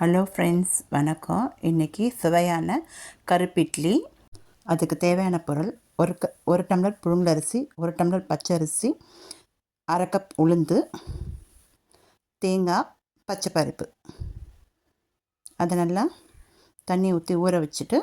Hello friends, வணக்கம். இன்றைக்கி சுவையான கருப்பிட்லி. அதுக்கு தேவையான பொருள் ஒரு டம்ளர் புழுங்கலரிசி, ஒரு டம்ளர் பச்சரிசி, அரை கப் உளுந்து, தேங்காய், பச்சைப்பருப்பு. அதை நல்லா தண்ணி ஊற்றி ஊற வச்சுட்டு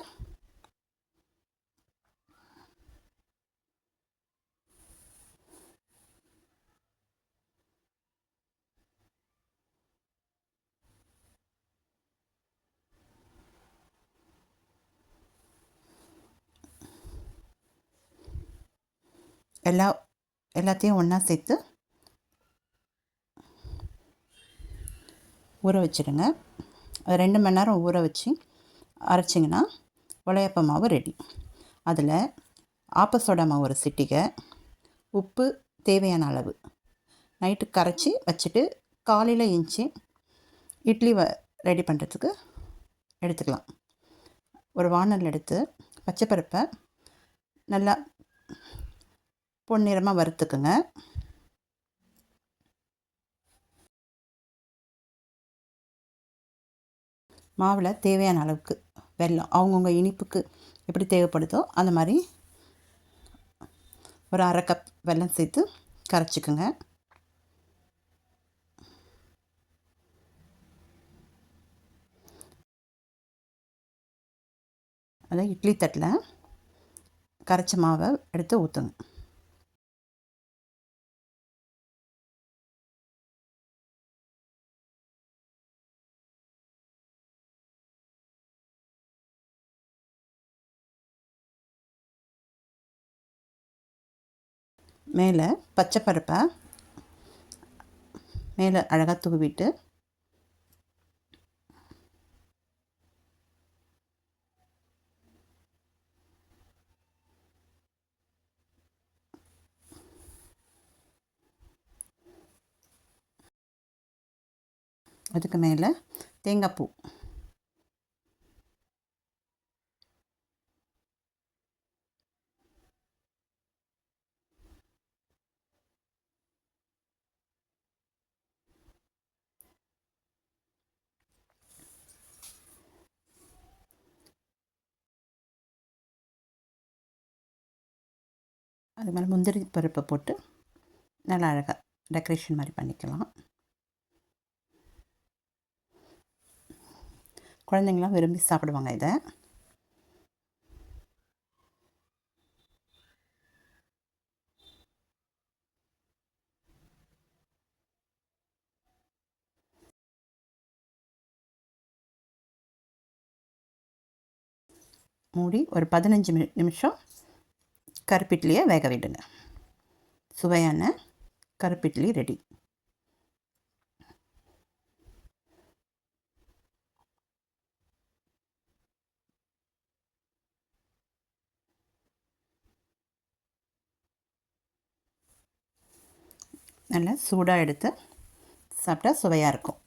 எல்லாத்தையும் ஒன்றா சேர்த்து ஊற வச்சுடுங்க. 2 மணி நேரம் ஊற வச்சு அரைச்சிங்கன்னா உலையப்ப மாவு ரெடி. அதில் ஆப்ப மாவு ஒரு சிட்டிகை, உப்பு தேவையான அளவு நைட்டு கரைச்சி வச்சுட்டு காலையில் எஞ்சி இட்லி ரெடி பண்ணுறதுக்கு எடுத்துக்கலாம். ஒரு வானல் எடுத்து பச்சைப்பருப்பை நல்லா பொன்னிறமாக வறுத்துக்குங்க. மாவில் தேவையான அளவுக்கு வெல்லம் அவங்கவுங்க இனிப்புக்கு எப்படி தேவைப்படுதோ அந்த மாதிரி ஒரு அரை கப் வெல்லம் சேர்த்து கரைச்சிக்குங்க. அதை இட்லி தட்டில் கரைச்ச மாவை எடுத்து ஊற்றுங்க. மேலே பச்சைப்பருப்பை மேலே அழகாக தூவிட்டு அதுக்கு மேலே தேங்காய் பூ அது மேலே முந்திரி பருப்பை போட்டு நல்லா அழகாக டெக்கரேஷன் மாதிரி பண்ணிக்கலாம். குழந்தைங்களாம் விரும்பி சாப்பிடுவாங்க இதை. மூடி ஒரு 15 நிமிஷம் கருப்பிட்லியை வேக விடுங்க. சுவையான கருப்பிட்லி ரெடி. நல்லா சூடாக எடுத்து சாப்பிட்டா சுவையாக இருக்கும்.